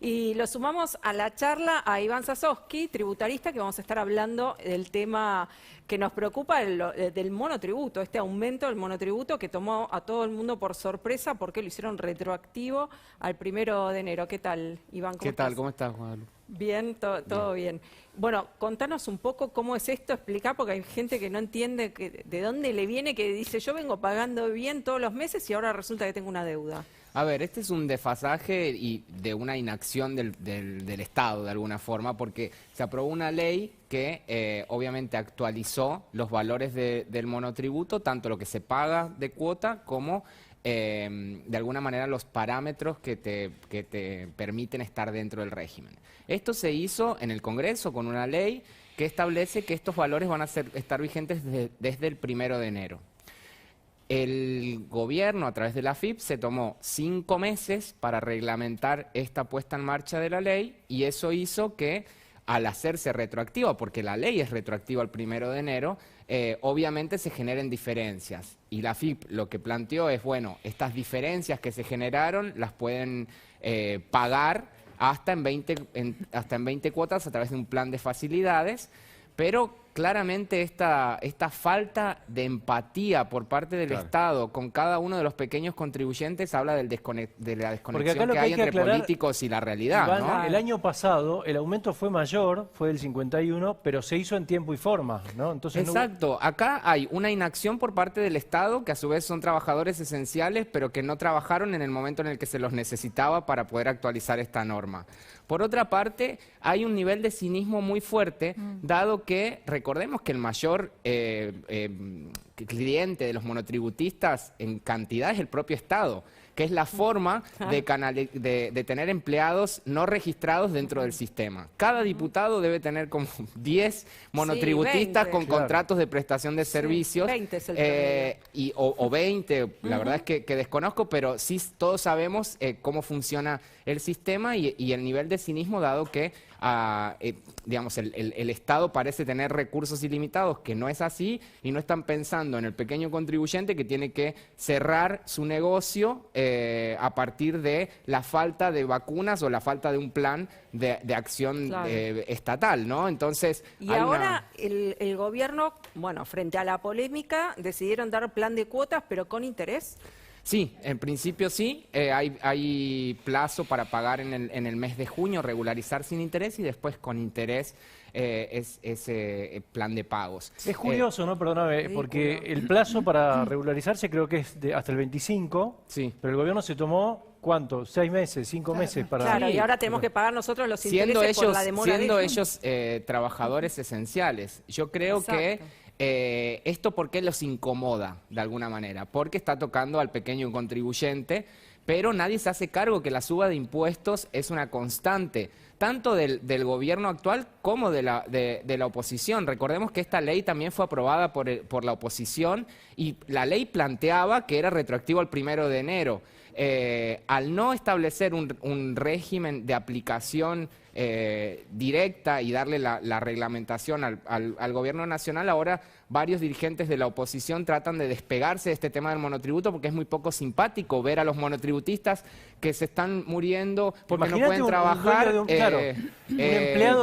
Y lo sumamos a la charla a Iván Sasovsky, tributarista, que vamos a estar hablando del tema que nos preocupa del monotributo, este aumento del monotributo que tomó a todo el mundo por sorpresa porque lo hicieron retroactivo al 1 de enero. ¿Qué tal, Iván? ¿Qué tal? ¿Cómo estás, Juan? Bien, todo bien. Bueno, contanos un poco cómo es esto, explicar, porque hay gente que no entiende de dónde le viene, que dice, yo vengo pagando bien todos los meses y ahora resulta que tengo una deuda. A ver, este es un desfasaje y de una inacción del Estado, de alguna forma, porque se aprobó una ley que obviamente actualizó los valores del monotributo, tanto lo que se paga de cuota como de alguna manera los parámetros que te permiten estar dentro del régimen. Esto se hizo en el Congreso con una ley que establece que estos valores van a estar vigentes desde el 1 de enero. El gobierno, a través de la AFIP, se tomó 5 meses para reglamentar esta puesta en marcha de la ley y eso hizo que, al hacerse retroactiva, porque la ley es retroactiva al 1 de enero, obviamente se generen diferencias. Y la AFIP lo que planteó es, bueno, estas diferencias que se generaron las pueden pagar hasta en 20 cuotas a través de un plan de facilidades, pero claramente esta falta de empatía por parte del Estado con cada uno de los pequeños contribuyentes habla de la desconexión que hay entre políticos y la realidad, Iván, ¿no? El año pasado el aumento fue mayor, fue del 51, pero se hizo en tiempo y forma, ¿no? Entonces Exacto. Acá hay una inacción por parte del Estado, que a su vez son trabajadores esenciales, pero que no trabajaron en el momento en el que se los necesitaba para poder actualizar esta norma. Por otra parte, hay un nivel de cinismo muy fuerte, dado que, recordemos que el mayor cliente de los monotributistas en cantidad es el propio Estado, que es la forma de tener empleados no registrados dentro del sistema. Cada diputado debe tener como 10 monotributistas con contratos de prestación de servicios. 20 es el o 20, la verdad es que desconozco, pero sí todos sabemos cómo funciona el sistema y el nivel de cinismo, dado que digamos, el Estado parece tener recursos ilimitados, que no es así, y no están pensando en el pequeño contribuyente que tiene que cerrar su negocio a partir de la falta de vacunas o la falta de un plan de acción estatal, ¿no? Entonces, y ahora el gobierno, bueno, frente a la polémica, decidieron dar plan de cuotas, pero con interés. Sí, en principio sí, hay plazo para pagar en el mes de junio, regularizar sin interés y después con interés ese plan de pagos. Es curioso, ¿no? Perdóname, porque el plazo para regularizarse creo que es hasta el 25, pero el gobierno se tomó, ¿cuánto? 6 meses, 5 meses para... Claro, y ahora tenemos que pagar nosotros los intereses por la demora siendo ellos trabajadores esenciales. Yo creo que esto, ¿por qué los incomoda de alguna manera? Porque está tocando al pequeño contribuyente, pero nadie se hace cargo que la suba de impuestos es una constante, tanto del gobierno actual como de la oposición. Recordemos que esta ley también fue aprobada por la oposición y la ley planteaba que era retroactivo al 1 de enero. Al no establecer un régimen de aplicación directa y darle la reglamentación al gobierno nacional, ahora varios dirigentes de la oposición tratan de despegarse de este tema del monotributo porque es muy poco simpático ver a los monotributistas que se están muriendo porque no pueden trabajar,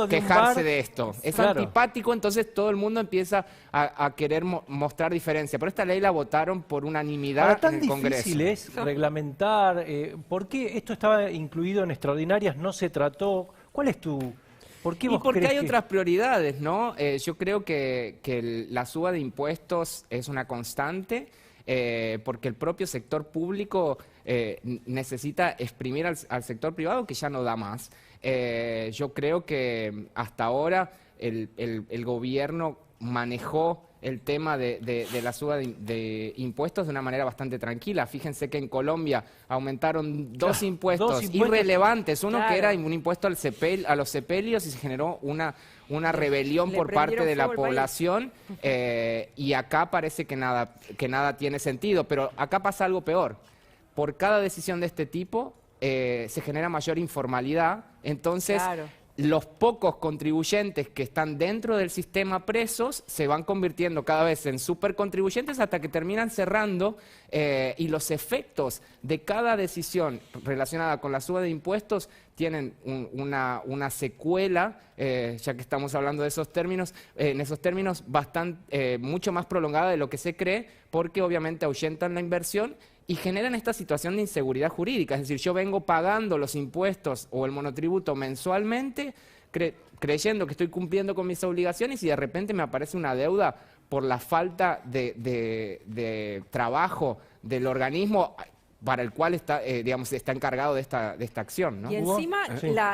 quejarse de esto. Es antipático, entonces todo el mundo empieza a querer mostrar diferencia. Pero esta ley la votaron por unanimidad en el Congreso. Tan difícil es reglamentar. ¿Por qué esto estaba incluido en extraordinarias, no se trató? ¿Cuál es tu...? ¿Por qué vos y porque crees hay otras prioridades, ¿no? Yo creo que la suba de impuestos es una constante, porque el propio sector público necesita exprimir al sector privado, que ya no da más. Yo creo que hasta ahora el gobierno manejó el tema de la suba de impuestos de una manera bastante tranquila. Fíjense que en Colombia aumentaron dos impuestos irrelevantes. Uno que era un impuesto a los sepelios y se generó una rebelión por parte de la población y acá parece que nada tiene sentido. Pero acá pasa algo peor. Por cada decisión de este tipo se genera mayor informalidad. Entonces, los pocos contribuyentes que están dentro del sistema presos se van convirtiendo cada vez en supercontribuyentes hasta que terminan cerrando y los efectos de cada decisión relacionada con la suba de impuestos tienen una secuela, ya que estamos hablando de esos términos, en esos términos mucho más prolongada de lo que se cree, porque obviamente ahuyentan la inversión y generan esta situación de inseguridad jurídica. Es decir, yo vengo pagando los impuestos o el monotributo mensualmente, creyendo que estoy cumpliendo con mis obligaciones y de repente me aparece una deuda por la falta de trabajo del organismo para el cual está, digamos, está encargado de esta acción, ¿no? Y encima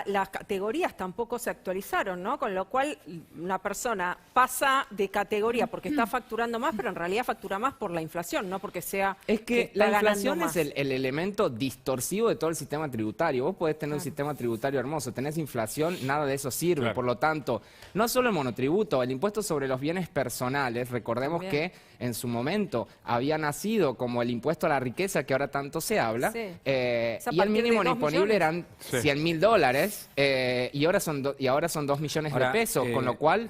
las categorías tampoco se actualizaron, ¿no? Con lo cual una persona pasa de categoría porque está facturando más, pero en realidad factura más por la inflación, no porque sea... Es que la inflación es el elemento distorsivo de todo el sistema tributario. Vos podés tener un sistema tributario hermoso, tenés inflación, nada de eso sirve. Por lo tanto, no solo el monotributo, el impuesto sobre los bienes personales, recordemos que en su momento había nacido como el impuesto a la riqueza que ahora tanto se habla, y el mínimo disponible eran $100.000 y ahora son 2 millones de pesos, con lo cual,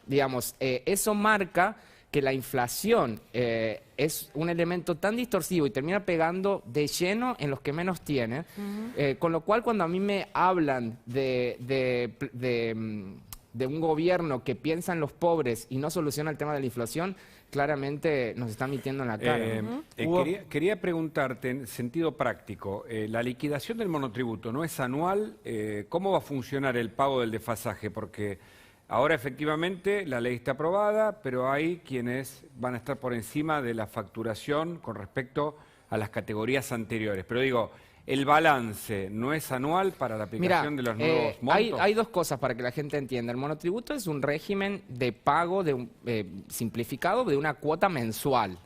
digamos, eso marca que la inflación es un elemento tan distorsivo y termina pegando de lleno en los que menos tienen, con lo cual cuando a mí me hablan de un gobierno que piensa en los pobres y no soluciona el tema de la inflación, claramente nos está mintiendo en la cara. Quería preguntarte, en sentido práctico, la liquidación del monotributo no es anual. ¿Cómo va a funcionar el pago del desfasaje? Porque ahora efectivamente la ley está aprobada, pero hay quienes van a estar por encima de la facturación con respecto a las categorías anteriores. Pero digo, ¿el balance no es anual para la aplicación de los nuevos montos? Hay dos cosas para que la gente entienda. El monotributo es un régimen de pago simplificado de una cuota mensual.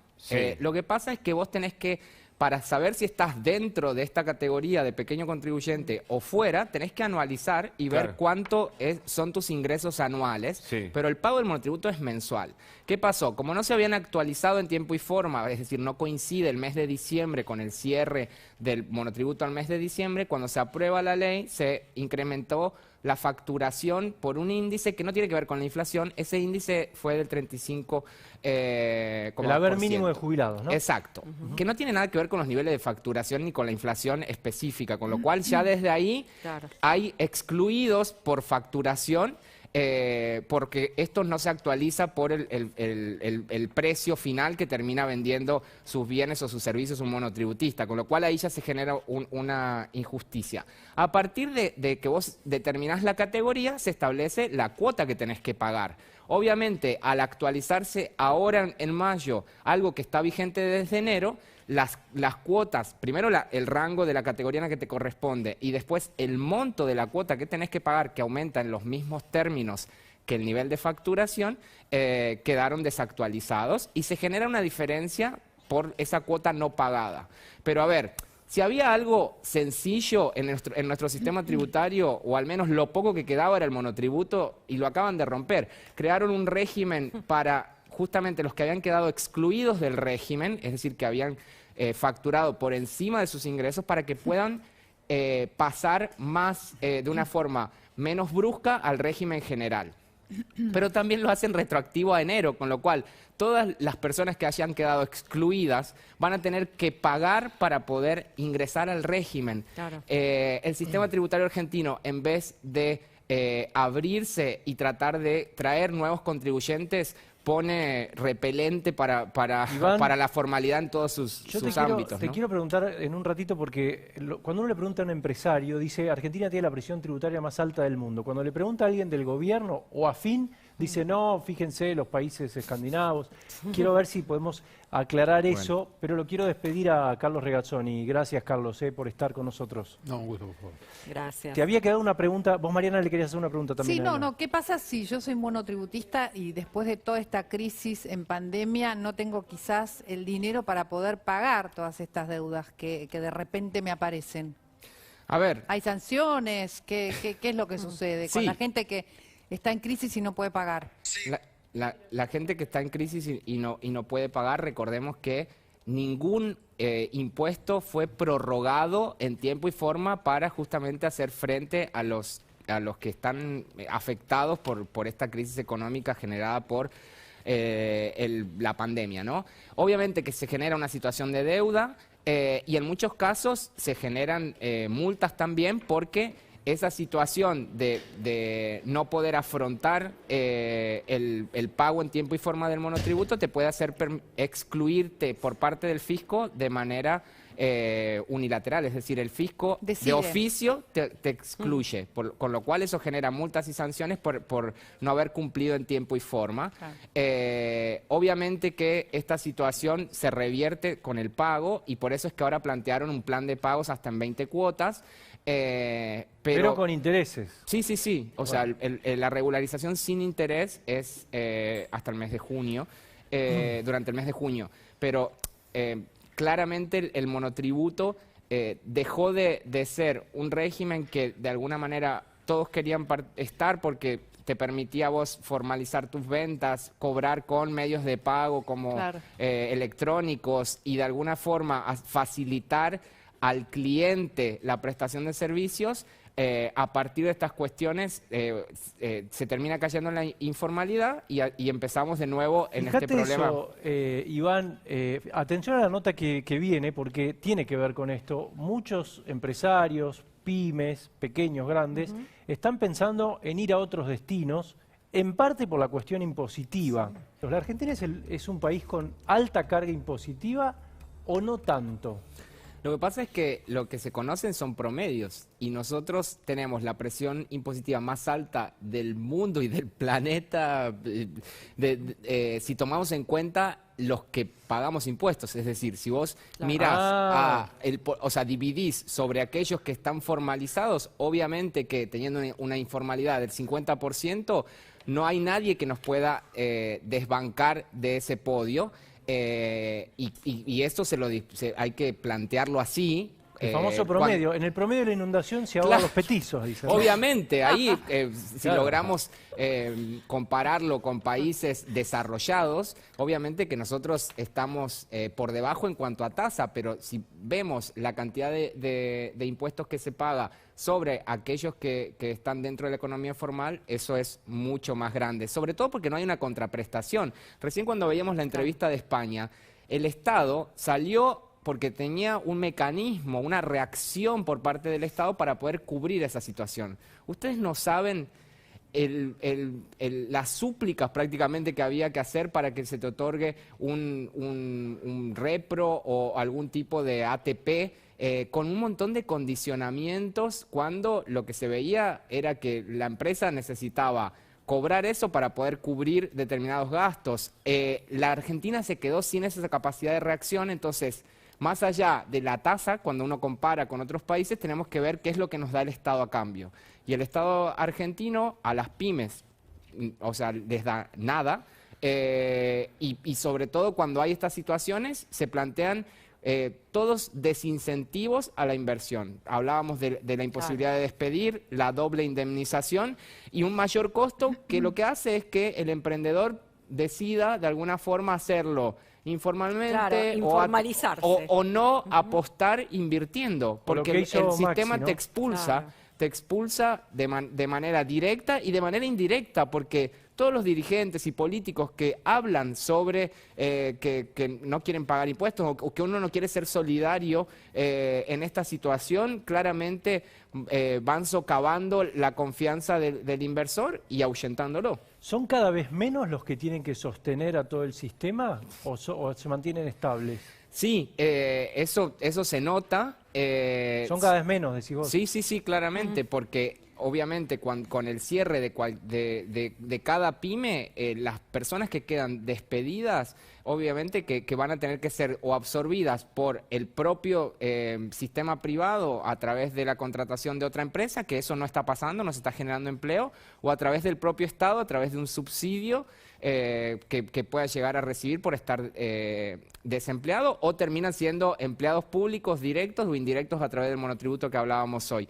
Lo que pasa es que vos tenés que, para saber si estás dentro de esta categoría de pequeño contribuyente o fuera, tenés que anualizar y ver cuánto son tus ingresos anuales, pero el pago del monotributo es mensual. ¿Qué pasó? Como no se habían actualizado en tiempo y forma, es decir, no coincide el mes de diciembre con el cierre del monotributo al mes de diciembre, cuando se aprueba la ley se incrementó la facturación por un índice que no tiene que ver con la inflación. Ese índice fue del 35%. El haber mínimo de jubilados, ¿no? Exacto. Que no tiene nada que ver con los niveles de facturación ni con la inflación específica, con lo cual ya desde ahí hay excluidos por facturación, porque esto no se actualiza por el precio final que termina vendiendo sus bienes o sus servicios un monotributista, con lo cual ahí ya se genera una injusticia. A partir de que vos determinás la categoría, se establece la cuota que tenés que pagar. Obviamente, al actualizarse ahora en mayo algo que está vigente desde enero, las cuotas, primero el rango de la categoría en la que te corresponde y después el monto de la cuota que tenés que pagar, que aumenta en los mismos términos que el nivel de facturación, quedaron desactualizados y se genera una diferencia por esa cuota no pagada. Pero a ver, si había algo sencillo en nuestro sistema tributario, o al menos lo poco que quedaba era el monotributo, y lo acaban de romper. Crearon un régimen para justamente los que habían quedado excluidos del régimen, es decir, que habían facturado por encima de sus ingresos, para que puedan pasar más de una forma menos brusca al régimen general. Pero también lo hacen retroactivo a enero, con lo cual todas las personas que hayan quedado excluidas van a tener que pagar para poder ingresar al régimen. El sistema tributario argentino, en vez de abrirse y tratar de traer nuevos contribuyentes, pone repelente para la formalidad en todos sus ámbitos. Te quiero preguntar en un ratito, porque cuando uno le pregunta a un empresario, dice Argentina tiene la presión tributaria más alta del mundo. Cuando le pregunta a alguien del gobierno o afín, dice no, fíjense, los países escandinavos. Quiero ver si podemos aclarar eso, pero lo quiero despedir a Carlos Regazzoni. Gracias, Carlos, por estar con nosotros. No, un gusto, por favor. Gracias. Te había quedado una pregunta. Vos, Mariana, le querías hacer una pregunta también. Sí, no, ¿qué pasa si yo soy monotributista y después de toda esta crisis en pandemia no tengo quizás el dinero para poder pagar todas estas deudas que de repente me aparecen? A ver. ¿Hay sanciones? ¿Qué es lo que sucede con la gente que está en crisis y no puede pagar? La gente que está en crisis y no puede pagar, recordemos que ningún impuesto fue prorrogado en tiempo y forma para justamente hacer frente a los que están afectados por esta crisis económica generada por la pandemia, ¿no? Obviamente que se genera una situación de deuda y en muchos casos se generan multas también porque esa situación de no poder afrontar el pago en tiempo y forma del monotributo te puede hacer excluirte por parte del fisco de manera unilateral, es decir, el fisco Decide. de oficio te excluye, con lo cual eso genera multas y sanciones por no haber cumplido en tiempo y forma. Claro. Obviamente que esta situación se revierte con el pago y por eso es que ahora plantearon un plan de pagos hasta en 20 cuotas. Pero con intereses. Sí, sí, sí. O sea, la regularización sin interés es hasta el mes de junio, durante el mes de junio. Pero claramente el monotributo dejó de ser un régimen que de alguna manera todos querían estar porque te permitía a vos formalizar tus ventas, cobrar con medios de pago como Claro. electrónicos y de alguna forma facilitar al cliente la prestación de servicios. A partir de estas cuestiones se termina cayendo en la informalidad y empezamos de nuevo en Fíjate este problema. eso, Iván, atención a la nota que viene porque tiene que ver con esto. Muchos empresarios, pymes, pequeños, grandes, están pensando en ir a otros destinos, en parte por la cuestión impositiva. ¿La Argentina es un país con alta carga impositiva o no tanto? Lo que pasa es que lo que se conocen son promedios y nosotros tenemos la presión impositiva más alta del mundo y del planeta si tomamos en cuenta los que pagamos impuestos. Es decir, si vos mirás, o sea, dividís sobre aquellos que están formalizados, obviamente que teniendo una informalidad del 50%, no hay nadie que nos pueda desbancar de ese podio. Y esto hay que plantearlo así. El famoso promedio. En el promedio de la inundación se ahogan los petizos, dicen. Obviamente, ahí si Claro. logramos compararlo con países desarrollados, obviamente que nosotros estamos por debajo en cuanto a tasa, pero si vemos la cantidad de impuestos que se paga sobre aquellos que están dentro de la economía formal, eso es mucho más grande, sobre todo porque no hay una contraprestación. Recién cuando veíamos la entrevista de España, el Estado salió porque tenía un mecanismo, una reacción por parte del Estado para poder cubrir esa situación. Ustedes no saben las súplicas prácticamente que había que hacer para que se te otorgue un repro o algún tipo de ATP con un montón de condicionamientos cuando lo que se veía era que la empresa necesitaba cobrar eso para poder cubrir determinados gastos. La Argentina se quedó sin esa capacidad de reacción, entonces más allá de la tasa, cuando uno compara con otros países, tenemos que ver qué es lo que nos da el Estado a cambio. Y el Estado argentino a las pymes, o sea, les da nada, y sobre todo cuando hay estas situaciones, se plantean todos desincentivos a la inversión. Hablábamos de la imposibilidad de despedir, la doble indemnización y un mayor costo que lo que hace es que el emprendedor decida de alguna forma hacerlo informalmente, Claro, informalizarse. o no apostar invirtiendo, O lo porque que el hizo sistema Maxi, ¿no? te expulsa, Claro. te expulsa de manera directa y de manera indirecta, porque todos los dirigentes y políticos que hablan sobre que no quieren pagar impuestos o que uno no quiere ser solidario en esta situación, claramente van socavando la confianza del inversor y ahuyentándolo. ¿Son cada vez menos los que tienen que sostener a todo el sistema o se mantienen estables? Sí, eso se nota. Son cada vez menos, decís vos. Sí, sí, sí, claramente, porque obviamente con el cierre de cada pyme, las personas que quedan despedidas, obviamente que van a tener que ser o absorbidas por el propio sistema privado a través de la contratación de otra empresa, que eso no está pasando, no se está generando empleo, o a través del propio Estado, a través de un subsidio que pueda llegar a recibir por estar desempleado, o terminan siendo empleados públicos directos o indirectos a través del monotributo que hablábamos hoy.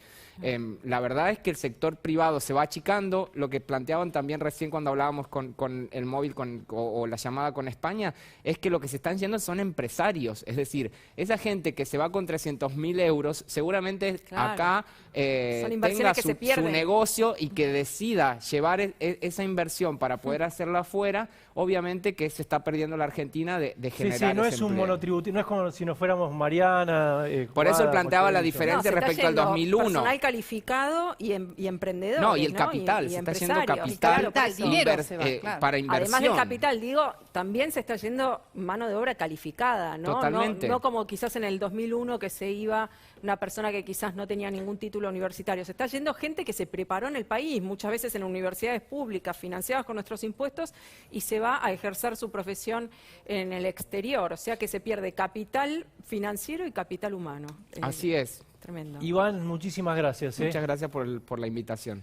La verdad es que el sector privado se va achicando, lo que planteaban también recién cuando hablábamos con el móvil o la llamada con España, es que lo que se están yendo son empresarios. Es decir, esa gente que se va con 300.000 euros, seguramente acá Son inversiones tenga que se su pierden. negocio y que decida llevar esa inversión para poder hacerla afuera, obviamente que se está perdiendo la Argentina de Sí, generar sí, no ese es un empleo. monotributo, no es como si nos fuéramos Mariana. Por eso él planteaba la diferencia. diferencia se está respecto al yendo 2001. Personal calificado y emprendedores. No, y el capital, Y se está yendo empresarios. capital, Claro, por eso. dinero se va, claro. para inversión. Además del capital, digo, también se está yendo mano de obra calificada, ¿no? Totalmente. No como quizás en el 2001 que se iba una persona que quizás no tenía ningún título universitario. Se está yendo gente que se preparó en el país, muchas veces en universidades públicas, financiadas con nuestros impuestos, y se va a ejercer su profesión en el exterior. O sea que se pierde capital financiero y capital humano. Así es. Tremendo. Iván, muchísimas gracias. Muchas gracias por la invitación.